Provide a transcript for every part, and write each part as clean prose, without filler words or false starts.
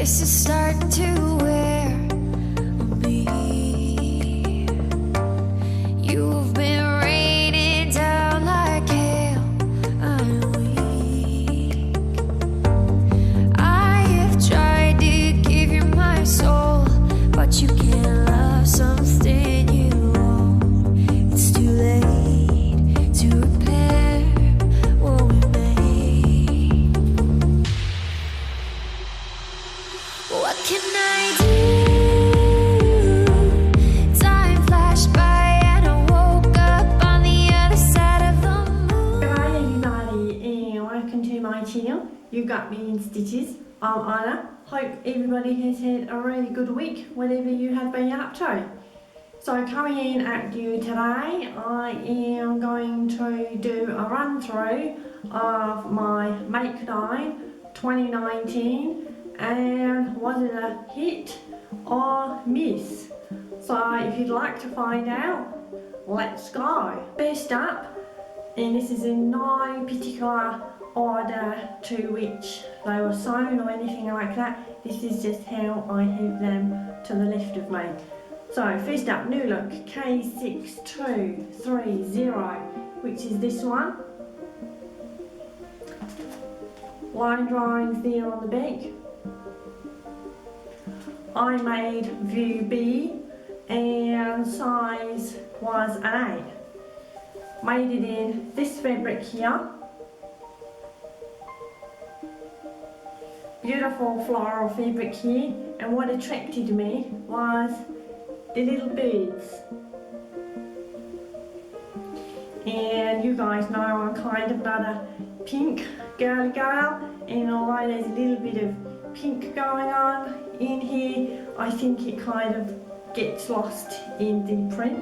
Dresses start to wear on me. You've been raining down like hell. I'm weak. I have tried to give you my soul, but you can't love something you own. It's too late to repair what we made. What can I do? Time flashed by and I woke up on the other side of the moon. Hi everybody and welcome to my channel. You got me in stitches. I'm Anna. Hope everybody has had a really good week, whatever you have been up to. So coming in at you today, I am going to do a run through of my neckline 2019 and was it a hit or miss? So if you'd like to find out, let's go. First up, and this is in no particular order to which they were sewn or anything like that. This is just how I have them to the left of me. So first up, new look K6230, which is this one. Line drawings there on the back. I made view B and size was an 8. Made it in this fabric here. Beautiful floral fabric here, and what attracted me was the little birds. And you guys know I'm kind of not a pink girly girl, and although there's a little bit of pink going on in here, I think it kind of gets lost in the print.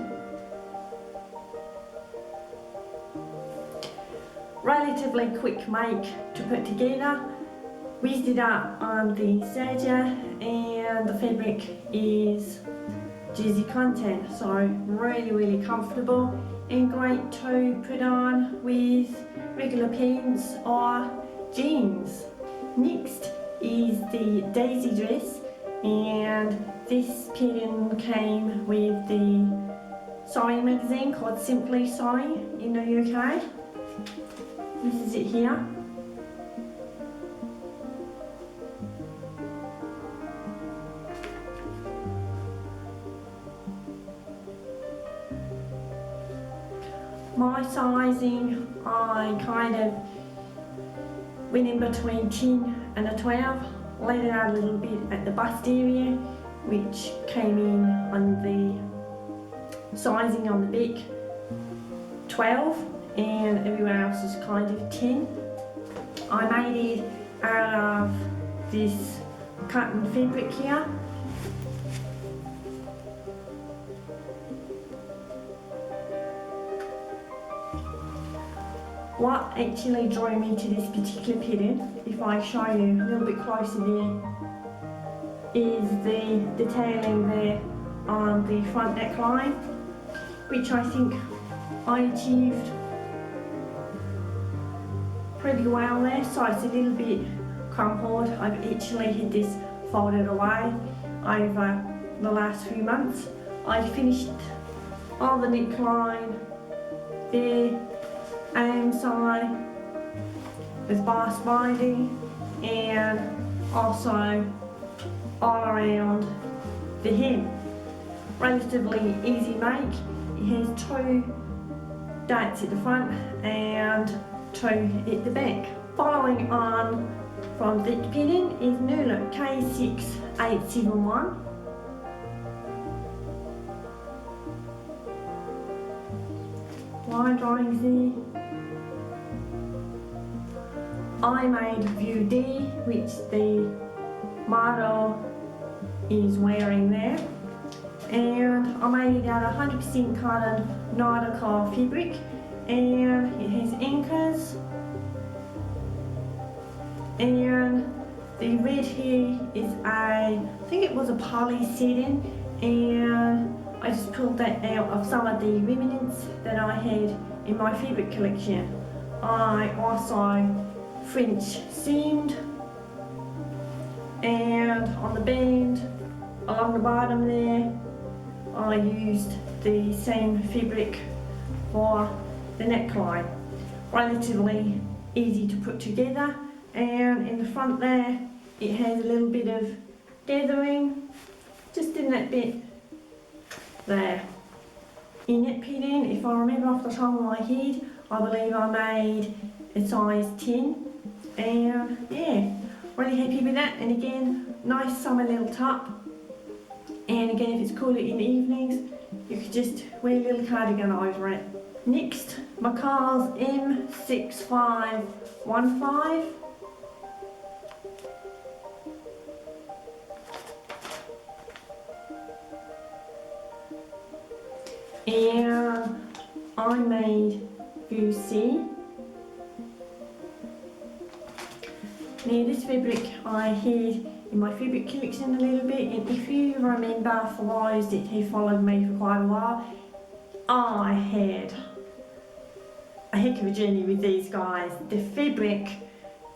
Relatively quick make to put together. Whizzed it up on the serger, and the fabric is jersey content, so really comfortable and great to put on with regular pants or jeans. Next is the daisy dress, and this pattern came with the sewing magazine called Simply Sewing in the UK. This is it here. My sizing, I kind of went in between 10 and a 12, let it out a little bit at the bust area, which came in on the sizing on the back 12, and everywhere else is kind of 10. I made it out of this cotton fabric here. What actually drew me to this particular pattern, if I show you a little bit closer there, is the detailing there on the front neckline, which I think I achieved pretty well there. So it's a little bit crumpled. I've actually had this folded away over the last few months. I finished all the neckline there, and side with bias binding, and also all around the hem. Relatively easy make. It has 2 darts at the front and 2 at the back. Following on from that pattern is new look K6871. Line drawings there. I made view D, which the model is wearing there, and I made it out of 100% cotton nautical fabric, and it has anchors, and the red here is I think it was a poly setting, and I just pulled that out of some of the remnants that I had in my fabric collection. I also French seamed and on the band along the bottom there I used the same fabric for the neckline. Relatively easy to put together, and in the front there it has a little bit of gathering just in that bit there. In it pitting, if I remember off the top of my head, I believe I made a size 10, and yeah, really happy with that. And again, nice summer little top, and again if it's cooler in the evenings you could just wear a little cardigan over it. Next, my car's M6515. And I made view C. Now this fabric I had in my fabric collection a little bit, and if you remember, for those that have followed me for quite a while, I had a heck of a journey with these guys. The fabric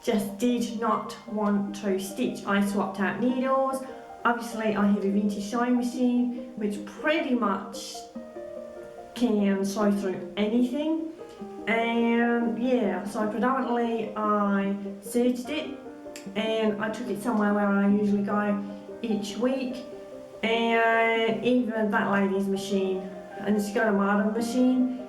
just did not want to stitch. I swapped out needles. Obviously I have a vintage sewing machine which pretty much can sew through anything, and yeah, so predominantly I serged it and I took it somewhere where I usually go each week, and even that lady's machine, and she's got a modern machine,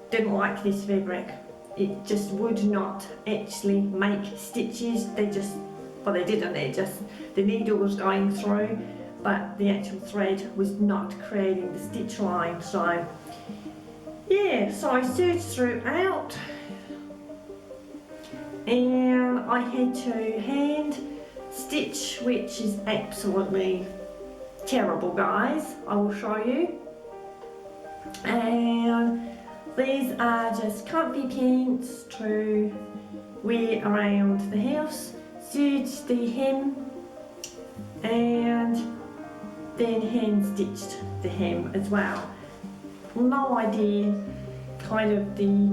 didn't like this fabric. It just would not actually make stitches. They just, well they didn't, it just, the needle was going through but the actual thread was not creating the stitch line. So yeah, so I serged throughout, and I had to hand stitch, which is absolutely terrible, guys. I will show you. And these are just comfy pants to wear around the house. Serged the hem and then hand stitched the hem as well. No idea kind of the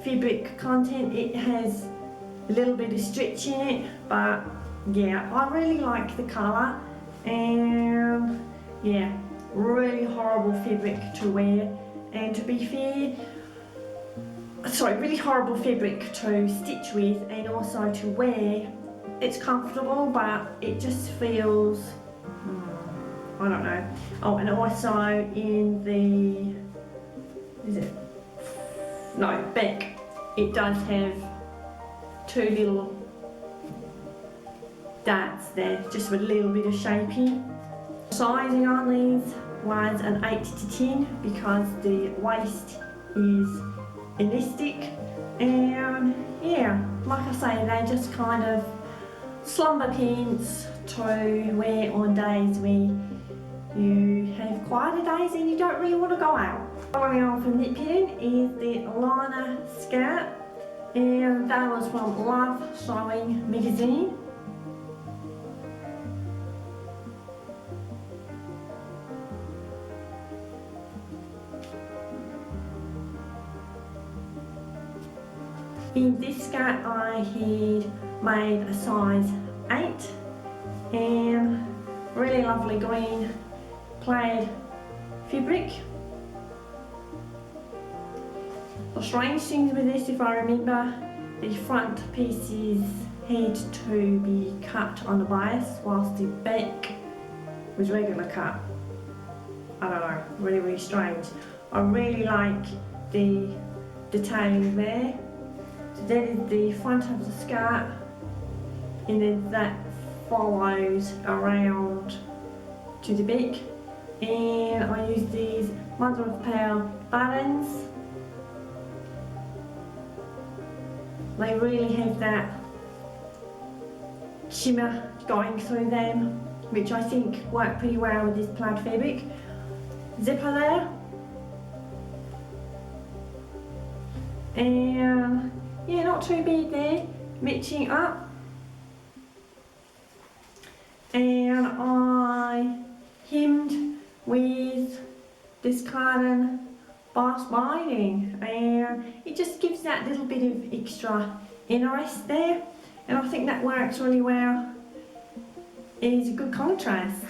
fabric content. It has a little bit of stretch in it, but yeah, I really like the colour, and yeah, really horrible fabric to wear, and to be fair, sorry, really horrible fabric to stitch with and also to wear. It's comfortable but it just feels, I don't know. Oh, and also in the, is it? No, back, it does have two little darts there, just with a little bit of shaping. Sizing on these was an 8 to 10 because the waist is elastic, and yeah, like I say, they just kind of slumber pants to wear on days where you have quieter days and you don't really want to go out. Following on from knit pin is the liner skirt, and that was from Love Sewing magazine. In this skirt I had made a size 8, and really lovely green plaid fabric. The strange things with this, if I remember, the front pieces had to be cut on the bias whilst the back was regular cut. I don't know, really strange. I really like the detailing there. So that is the front of the skirt, and then that follows around to the back, and I use these mother of pearl buttons. They really have that shimmer going through them, which I think worked pretty well with this plaid fabric. Zipper there, and yeah, not too bad there, matching up. And I hemmed with this cotton boss binding, and it just gives that little bit of extra interest there, and I think that works really well is a good contrast.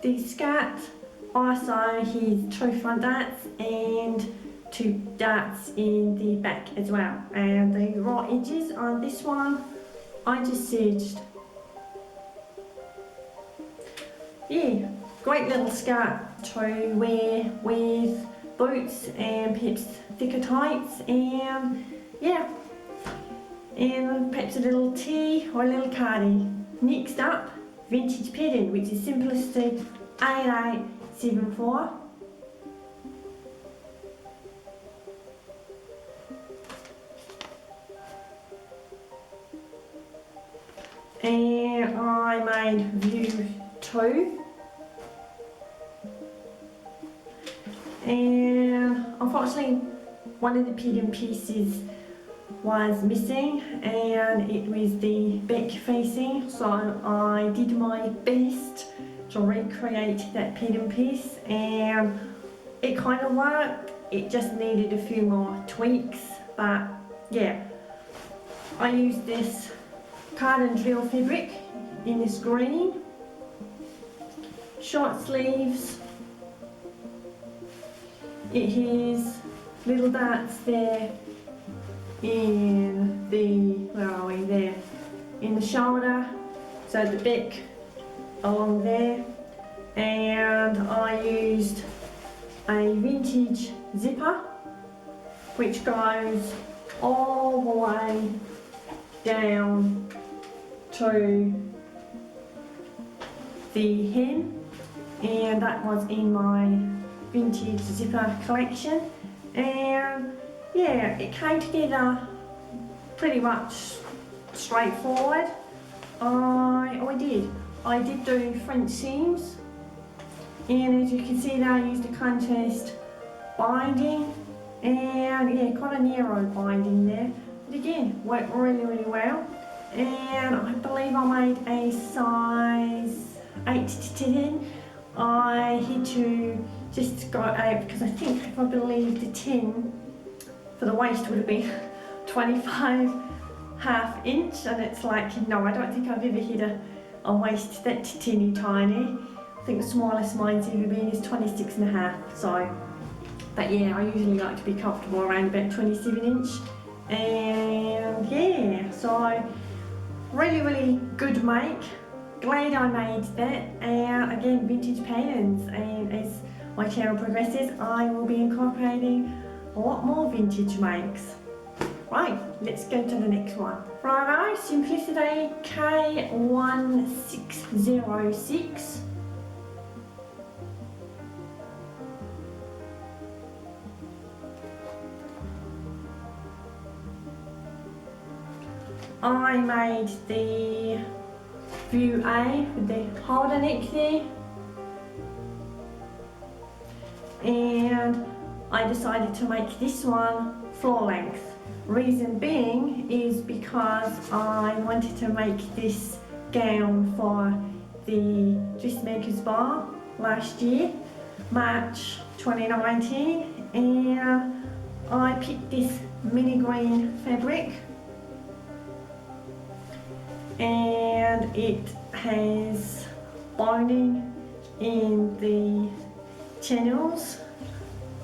The skirt also has 2 front darts and 2 darts in the back as well. And the raw edges on this one, I just serged. Yeah, great little skirt to wear with boots and perhaps thicker tights, and yeah, and perhaps a little tee or a little cardi. Next up, vintage pattern, which is Simplicity 8874. And I made view 2. And unfortunately, one of the pattern pieces was missing, and it was the back facing, so I did my best to recreate that pattern piece, and it kind of worked. It just needed a few more tweaks, but yeah, I used this card and drill fabric in this green, short sleeves. It has little darts there in the, where are we, there, in the shoulder, so the back along there, and I used a vintage zipper which goes all the way down to the hem, and that was in my vintage zipper collection. And yeah, it came together pretty much straightforward. I did do French seams, and as you can see there, I used a contrast binding, and yeah, kind of narrow binding there, but again, worked really well. And I believe I made a size 8 to 10. I had to just go out because I think, if I believe, the 10 for the waist would have been 25.5 inch, and it's like, no, I don't think I've ever had a waist that teeny tiny. I think the smallest mine's ever been is 26.5. So, but yeah, I usually like to be comfortable around about 27 inch. And yeah, so really good make. Glad I made that. And again, vintage patterns, and as my channel progresses, I will be incorporating a lot more vintage makes. Right, let's go to the next one. Righto, Simplicity K1606. I made the view A with the holder neck there, and I decided to make this one floor length. Reason being is because I wanted to make this gown for the Cheesemakers bar last year, March 2019, and I picked this mini green fabric, and it has binding in the channels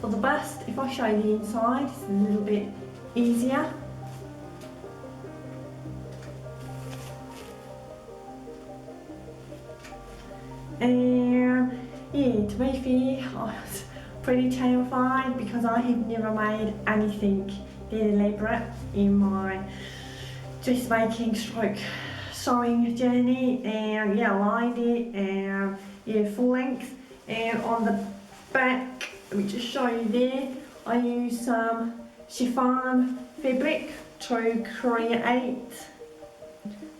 for the bust. If I show you the inside, it's a little bit easier. And yeah, to be fair, I was pretty terrified because I have never made anything that elaborate in my dressmaking stroke sewing journey, and yeah, I lined it, and yeah, full length. And on the back, let me just show you there, I used some chiffon fabric to create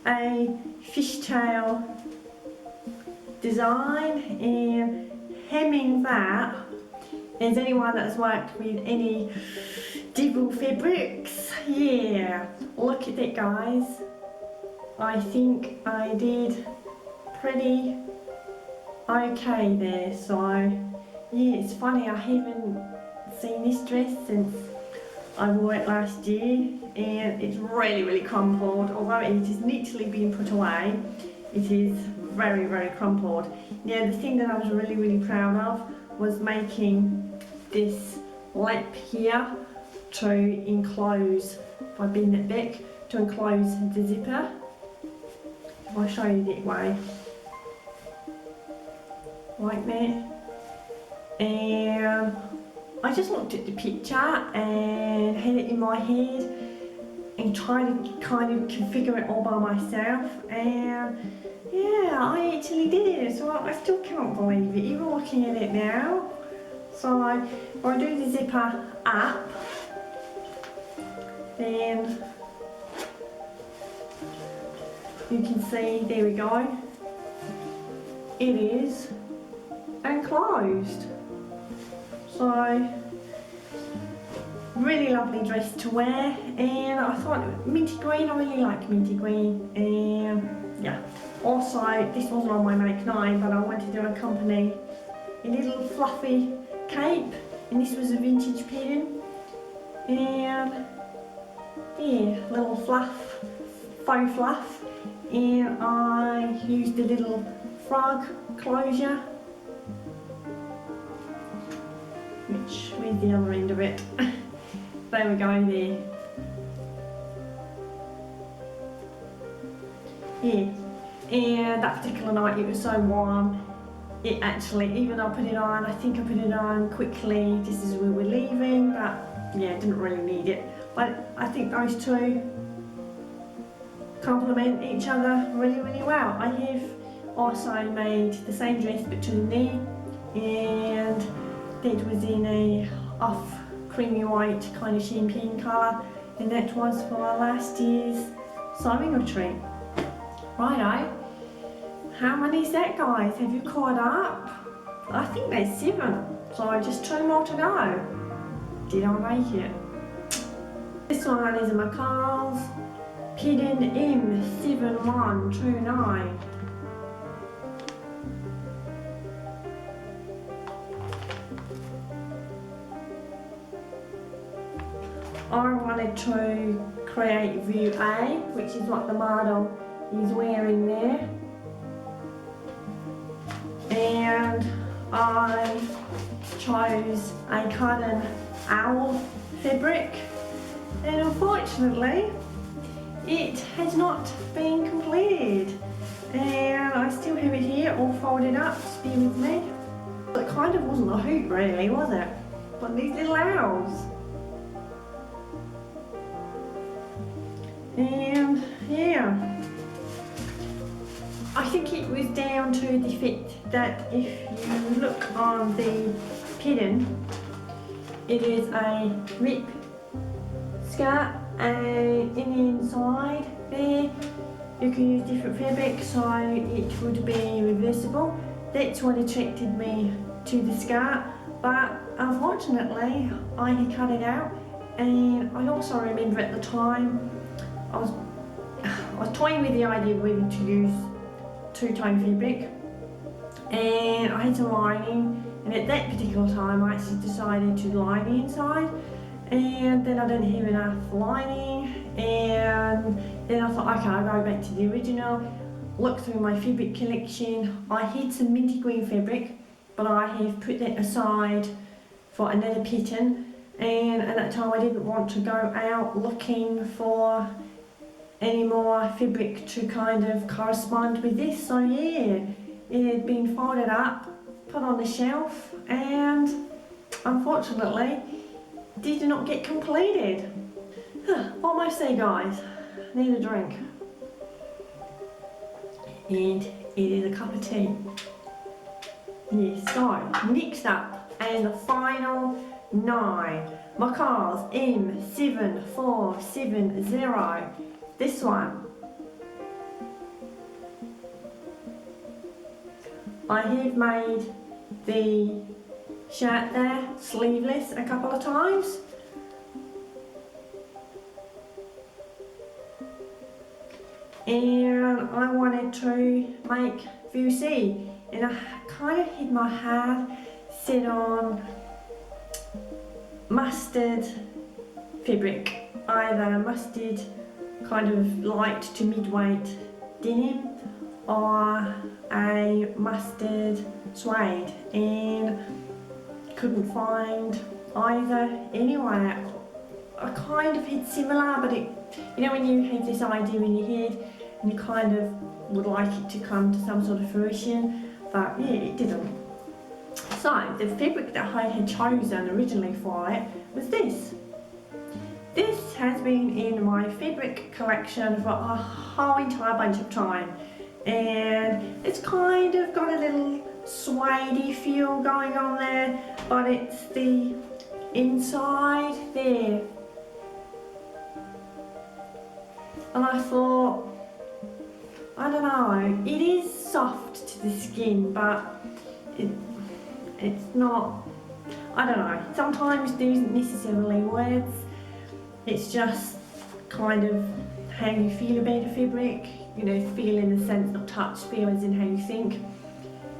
a fishtail design, and hemming that, as anyone that's worked with any devil fabrics, yeah, look at that, guys. I think I did pretty okay there. So yeah, it's funny, I haven't seen this dress since I wore it last year, and it's really crumpled. Although it has literally been put away, it is very, very crumpled. Now the thing that I was really, really proud of was making this lap here to enclose, if I bend it back, to enclose the zipper. I'll show you that way, like that. And I just looked at the picture and had it in my head and tried to kind of configure it all by myself, and yeah, I actually did it, so I still can't believe it, even looking at it now. So if I do the zipper up, then you can see, there we go, it is enclosed. So really lovely dress to wear, and I thought minty green, I really like minty green, and yeah. Also, this wasn't on my neckline, but I wanted to accompany a little fluffy cape, and this was a vintage pattern, and yeah, little fluff, faux fluff, and I used a little frog closure, which, where's the other end of it? There we go, there. Yeah, and that particular night it was so warm, it actually, even though I put it on, I think I put it on quickly just as we were leaving, but yeah, didn't really need it. But I think those two complement each other really, really well. I have also made the same dress but to the knee, and that was in a off creamy white kind of champagne colour, and that was for last year's sewing retreat. Righto, how many is that, guys? Have you caught up? I think there's 7, so just 2 more to go. Did I make it? This one is a McCall's pattern M7129. I wanted to create view A, which is what the model is wearing there, and I chose a cotton owl fabric, and unfortunately it has not been completed, and I still have it here all folded up. Just bear with me. It kind of wasn't a hoop really, was it? But these little owls. And yeah, I think it was down to the fact that if you look on the pattern, it is a rip skirt, and in the inside there you can use different fabrics, so it would be reversible. That's what attracted me to the skirt, but unfortunately I had cut it out, and I also remember at the time I was toying with the idea of whether to use two-tone fabric, and I had some lining, and at that particular time I actually decided to line the inside, and then I didn't have enough lining, and then I thought, okay, I'll go back to the original, look through my fabric collection. I had some minty green fabric, but I have put that aside for another pattern, and at that time I didn't want to go out looking for any more fabric to kind of correspond with this, so yeah, it had been folded up, put on the shelf, and unfortunately did not get completed. Almost there, guys. Need a drink. And it is a cup of tea. Yes, so next up, and the final 9, McCall's M7470. This one, I have made the shirt there sleeveless a couple of times, and I wanted to make view C, and I kind of had my hair set on mustard fabric, either mustard kind of light to mid-weight denim, are a mustard suede, and couldn't find either anywhere. I kind of had similar, but it, you know, when you have this idea in your head and you kind of would like it to come to some sort of fruition, but yeah, it didn't. So the fabric that I had chosen originally for it was this. This has been in my fabric collection for a whole entire bunch of time, and it's kind of got a little suede feel going on there, but it's the inside there. And I thought, I don't know, it is soft to the skin, but it's not, I don't know, sometimes there isn't necessarily words, it's just kind of how you feel about a fabric, you know, feel in the sense, not touch, feel as in how you think.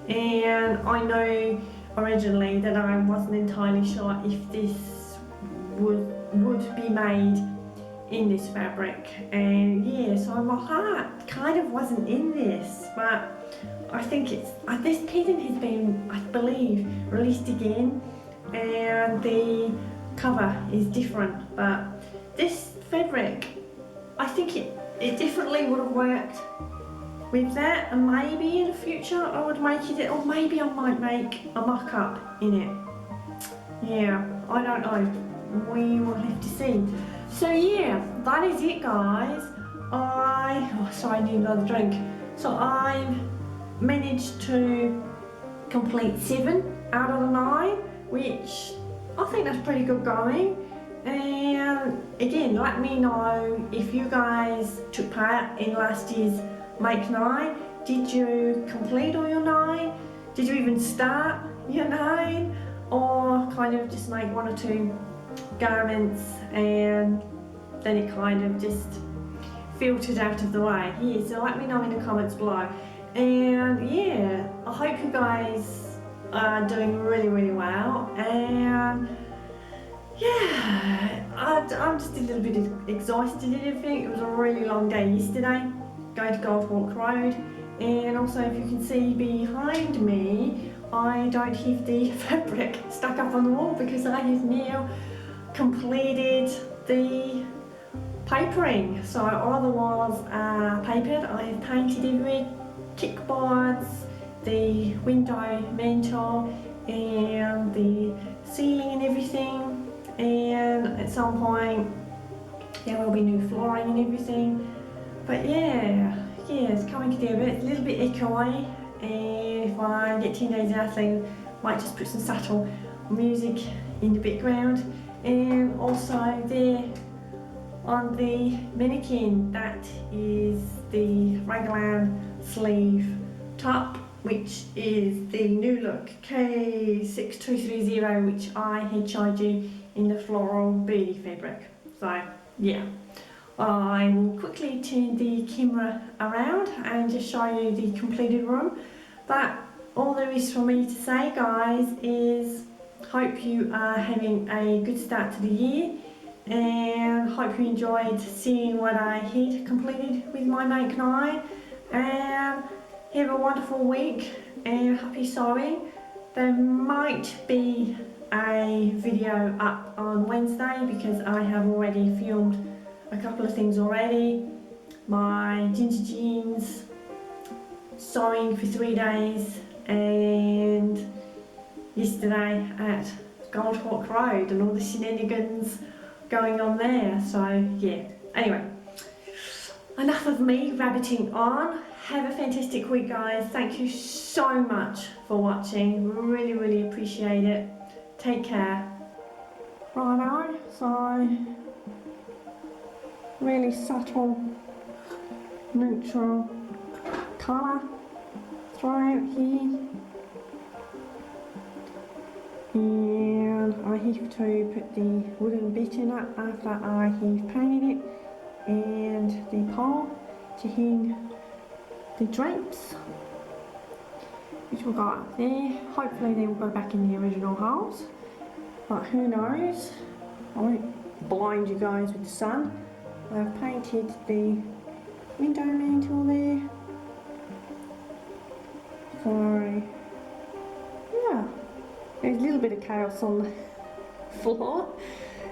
And I know originally that I wasn't entirely sure if this would be made in this fabric, and yeah, so my heart kind of wasn't in this, but I think it's, this pattern has been, I believe, released again, and the cover is different, but this fabric, I think it definitely would have worked with that, and maybe in the future I would make it, or maybe I might make a mock-up in it. Yeah, I don't know, we will have to see. So yeah, that is it guys. Sorry, I need another drink. So I managed to complete 7 out of the 9, which I think that's pretty good going. And again, let me know if you guys took part in last year's Make 9. Did you complete all your 9? Did you even start your 9? Or kind of just make 1 or 2 garments and then it kind of just filtered out of the way? Yeah, so let me know in the comments below. And yeah, I hope you guys are doing really, really well. And yeah, I'm just a little bit exhausted and everything. It was a really long day yesterday, going to Gold Hawk Road. And also, if you can see behind me, I don't have the fabric stuck up on the wall because I have now completed the papering. So all the walls are papered. I have painted every kickboards, the window mantle and the ceiling and everything. And at some point there will be new flooring and everything. But yeah, it's coming together. It's a little bit echoey, and if I get 10 days out, I might just put some subtle music in the background. And also there on the mannequin, that is the raglan sleeve top, which is the new look K6230, which I had showed you in the floral booty fabric. So yeah, I will quickly turn the camera around and just show you the completed room. But all there is for me to say guys is hope you are having a good start to the year, and hope you enjoyed seeing what I had completed with my Make 9, and have a wonderful week and happy sewing. There might be a video up on Wednesday because I have already filmed a couple of things already. My ginger jeans sewing for 3 days, and yesterday at Gold Hawk Road and all the shenanigans going on there. So yeah, anyway, enough of me rabbiting on. Have a fantastic week guys. Thank you so much for watching, really, really appreciate it. Take care. Righto, so really subtle neutral colour throughout here, and I have to put the wooden button up after I have painted it, and the pole to hang the drapes, which will go up there. Hopefully they will go back in the original holes, but who knows. I won't blind you guys with the sun. I've painted the window mantle there, So yeah, there's a little bit of chaos on the floor.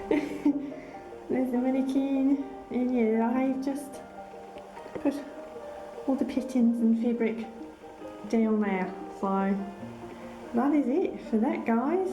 There's the mannequin, and yeah, I just put all the pittings and fabric down there. So that is it for that, guys.